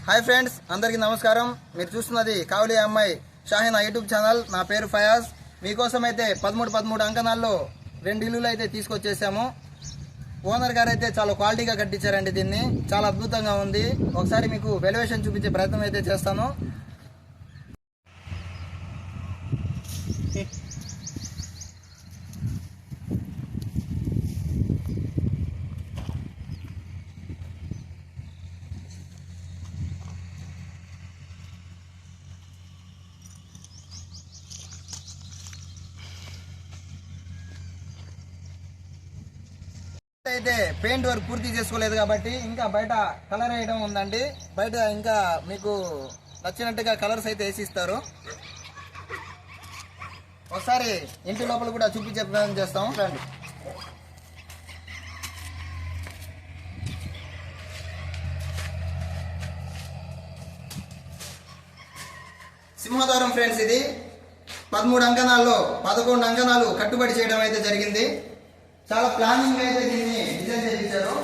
Hi friends, అందరికీ నమస్కారం. మీరు చూస్తున్నది కావలి అమ్మాయి షాహినా యూట్యూబ్ ఛానల్. నా పేరు ఫయాజ్. మీకోసం అయితే 13 అంకణాల్లో 2 ఇల్లులు అయితే తీసుకొచ్చేసాము. ఓనర్ గారు అయితే చాలా క్వాలిటీగా కట్టించారండి. దీన్ని చాలా అద్భుతంగా ఉంది. ఒకసారి మీకు వెల్యువేషన్ చూపించే ప్రయత్నం అయితే చేస్తాను. అయితే పెయింట్ వర్క్ పూర్తి చేసుకోలేదు కాబట్టి ఇంకా బయట కలర్ వేయడం ఉందండి. బయట ఇంకా మీకు నచ్చినట్టుగా కలర్స్ అయితే వేసిస్తారు. ఒకసారి ఇంటి లోపల కూడా చూపించే ప్రయత్నం చేస్తాం. రండి. సింహద్వారం ఫ్రెండ్స్, ఇది 13 అంకణాల్లో 11 అంకణాలు కట్టుబడి చేయడం అయితే జరిగింది. చాలా ప్లానింగ్ అయితే దీన్ని డిజైన్ చేయించారు.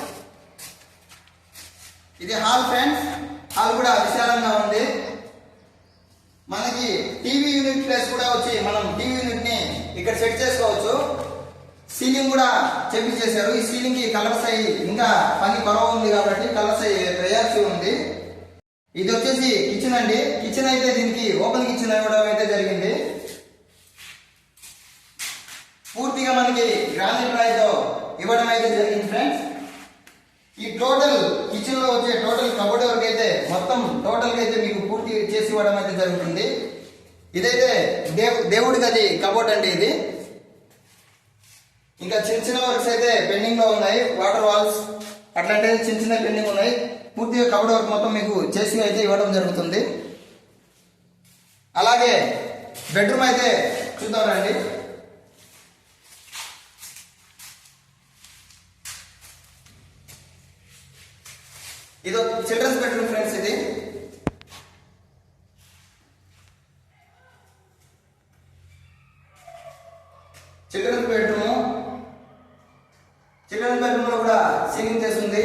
ఇది హాల్ ఫ్రెండ్స్. హాల్ కూడా విశాలంగా ఉంది. మనకి టీవీ యూనిట్ ప్లేస్ కూడా వచ్చి మనం టీవీ యూనిట్ ని ఇక్కడ సెట్ చేసుకోవచ్చు. సీలింగ్ కూడా చేపించేశారు. ఈ సీలింగ్ కి కలర్స్ అయ్యి ఇంకా పని కొరవ ఉంది కాబట్టి కలర్స్ అయ్యి వేయాల్సి ఉంది. ఇది వచ్చేసి కిచెన్ అండి. కిచెన్ అయితే దీనికి ఓపెన్ కిచెన్ ఇవ్వడం అయితే జరిగింది. పూర్తిగా మనకి గ్రానైట్ రాయితో ఇవ్వడం అయితే జరిగింది ఫ్రెండ్స్. ఈ టోటల్ కిచెన్ లో వచ్చే టోటల్ కబోర్డ్ వర్క్ అయితే మొత్తం టోటల్ గా అయితే మీకు పూర్తి చేసి ఇవ్వడం అయితే జరుగుతుంది. ఇదైతే దేవుడి గది కబోర్డ్ అండి. ఇది ఇంకా చిన్న వర్క్స్ అయితే పెండింగ్ లో ఉన్నాయి. వాటర్ వాల్స్ అట్లాంటివి చిన్న పెండింగ్ ఉన్నాయి. పూర్తిగా కబోర్డ్ వర్క్ మొత్తం మీకు చేసి అయితే ఇవ్వడం జరుగుతుంది. అలాగే బెడ్రూమ్ అయితే చూద్దాం రండి. ఇది చిల్డ్రన్స్ బెడ్రూమ్ ఫ్రెండ్స్. ఇది చిల్డ్రన్స్ బెడ్రూమ్. చిల్డ్రన్స్ బెడ్రూమ్ లో కూడా సీలింగ్ చేస్తుంది.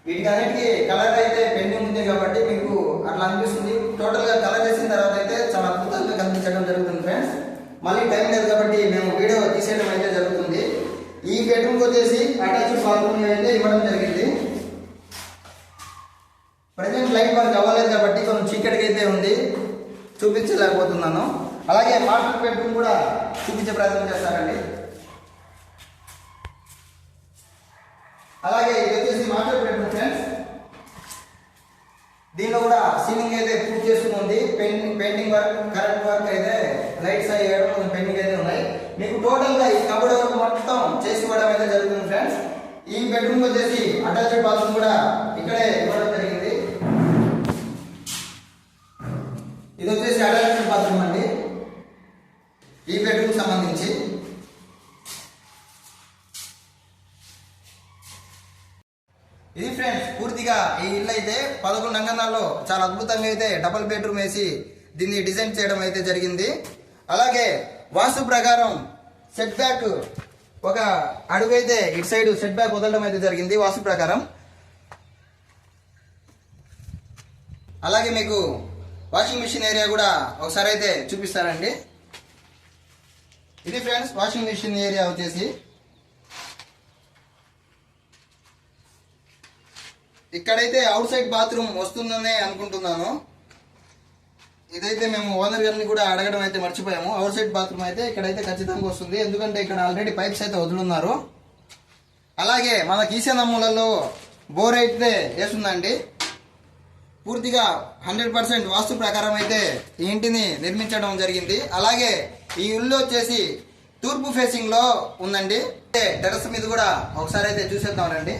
వీటికి అన్నిటికీ కలర్ అయితే పెండింగ్ ఉంది కాబట్టి మీకు అట్లా అనిపిస్తుంది. టోటల్ గా కలర్ చేసిన తర్వాత అయితే చాలా అద్భుతంగా కనిపించడం జరుగుతుంది ఫ్రెండ్స్. మళ్ళీ టైం లేదు కాబట్టి మేము వీడియో తీసేయడం అయితే జరుగుతుంది. ఈ బెడ్రూమ్ వచ్చేసి అటాచ్డ్ బాత్రూమ్ అయితే ఇవ్వడం జరిగింది. ప్రజెంట్ లైట్ వర్క్ అవ్వలేదు కాబట్టి కొంచెం చీకటిగా అయితే ఉంది, చూపించలేకపోతున్నాను. అలాగే మాస్టర్ బెడ్రూమ్ కూడా చూపించే ప్రయత్నం చేస్తారండి. అలాగే ఇది వచ్చేసి మాస్టర్ బెడ్రూమ్ ఫ్రెండ్స్. దీనిలో కూడా సీలింగ్ అయితే పూర్తి చేసుకుంది. పెయింటింగ్ వర్క్, కరెంట్ వర్క్ అయితే లైట్స్ అవి వేయడం పెయింటింగ్ అయితే ఉన్నాయి. మీకు టోటల్ గా ఈ కబోర్డ్ వర్క్ మొత్తం చేసి ఇవ్వడం అయితే జరుగుతుంది ఫ్రెండ్స్. ఈ బెడ్రూమ్ వచ్చేసి అటాచ్డ్ బాత్రూమ్ కూడా ఇక్కడే ఇవ్వడం జరిగింది. ఇది వచ్చేసి అటాచ్డ్ బాత్రూమ్ అండి ఈ బెడ్రూమ్ సంబంధించి. ఇది ఫ్రెండ్స్ పూర్తిగా ఈ ఇల్లు అయితే 11 అంకణాల్లో చాలా అద్భుతంగా అయితే డబుల్ బెడ్రూమ్ వేసి దీన్ని డిజైన్ చేయడం అయితే జరిగింది. అలాగే వాస్తు ప్రకారం సెట్ బ్యాక్ ఒక అడుగు అయితే ఇటు సైడ్ సెట్ బ్యాక్ వదలడం అయితే జరిగింది వాస్తు ప్రకారం. అలాగే మీకు వాషింగ్ మిషన్ ఏరియా కూడా ఒకసారి అయితే చూపిస్తానండి. ఇది ఫ్రెండ్స్ వాషింగ్ మిషన్ ఏరియా వచ్చేసి. ఇక్కడైతే అవుట్ సైడ్ బాత్రూమ్ వస్తుందనే అనుకుంటున్నాను. ఇదైతే మేము ఓనర్ గారిని కూడా అడగడం అయితే మర్చిపోయాము. అవుట్ సైడ్ బాత్రూమ్ అయితే ఇక్కడైతే ఖచ్చితంగా వస్తుంది, ఎందుకంటే ఇక్కడ ఆల్రెడీ పైప్స్ అయితే వదులున్నారు. అలాగే మన ఈశాన్య మూలలో బోర్ అయితే వేస్తుందండి. పూర్తిగా 100% వాస్తు ప్రకారం అయితే ఈ ఇంటిని నిర్మించడం జరిగింది. అలాగే ఈ ఇల్లు వచ్చేసి తూర్పు ఫేసింగ్ లో ఉందండి. టెర్రస్ మీద కూడా ఒకసారి అయితే చూసేద్దాం రండి.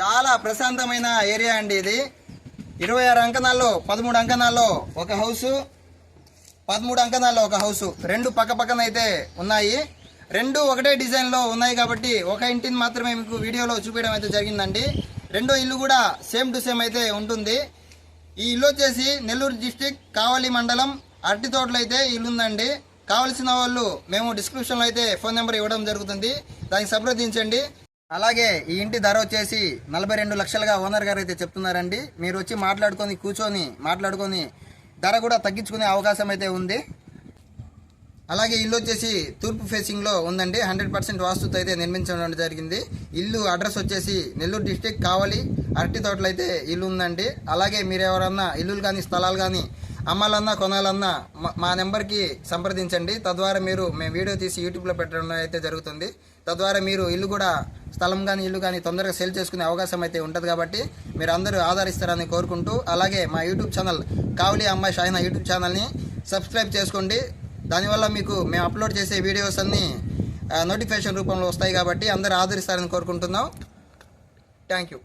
చాలా ప్రశాంతమైన ఏరియా అండి ఇది. 26 అంకణాల్లో 13 అంకణాల్లో ఒక హౌస్. 13 అంకణాల్లో ఒక హౌస్, రెండు పక్క పక్కన అయితే ఉన్నాయి. రెండు ఒకటే డిజైన్లో ఉన్నాయి కాబట్టి ఒక ఇంటిని మాత్రమే మీకు వీడియోలో చూపించడం అయితే జరిగిందండి. రెండో ఇల్లు కూడా సేమ్ టు సేమ్ అయితే ఉంటుంది. ఈ ఇల్లు వచ్చేసి నెల్లూరు డిస్టిక్ కావలి మండలం అరటి తోటలో అయితే ఇల్లు ఉందండి. కావలసిన వాళ్ళు మేము డిస్క్రిప్షన్లో అయితే ఫోన్ నెంబర్ ఇవ్వడం జరుగుతుంది, దానికి సంప్రదించండి. అలాగే ఈ ఇంటి ధర వచ్చేసి 42 లక్షలుగా ఓనర్ గారు అయితే చెప్తున్నారండి. మీరు వచ్చి కూర్చొని మాట్లాడుకొని ధర కూడా తగ్గించుకునే అవకాశం అయితే ఉంది. అలాగే ఇల్లు వచ్చేసి తూర్పు ఫేసింగ్లో ఉందండి. 100% వాస్తుతో అయితే నిర్మించడం జరిగింది. ఇల్లు అడ్రస్ వచ్చేసి నెల్లూరు డిస్టిక్ కావలి అరటి తోటలో అయితే ఇల్లు ఉందండి. అలాగే మీరు ఎవరన్నా ఇల్లులు కానీ స్థలాలు కానీ అమ్మాలన్నా కొనాలన్నా మా నెంబర్కి సంప్రదించండి. తద్వారా మేము వీడియో తీసి యూట్యూబ్లో పెట్టడం అయితే జరుగుతుంది. తద్వారా మీరు స్థలం కానీ ఇల్లు కానీ తొందరగా సేల్ చేసుకునే అవకాశం అయితే ఉంటుంది. కాబట్టి మీరు అందరూ ఆదరిస్తారని కోరుకుంటూ, అలాగే మా యూట్యూబ్ ఛానల్ కావలి అమ్మాయి షాహినా యూట్యూబ్ ఛానల్ని సబ్స్క్రైబ్ చేసుకోండి. దానివల్ల మీకు మేము అప్లోడ్ చేసే వీడియోస్ అన్నీ నోటిఫికేషన్ రూపంలో వస్తాయి. కాబట్టి అందరూ ఆదరిస్తారని కోరుకుంటున్నాం. Thank you.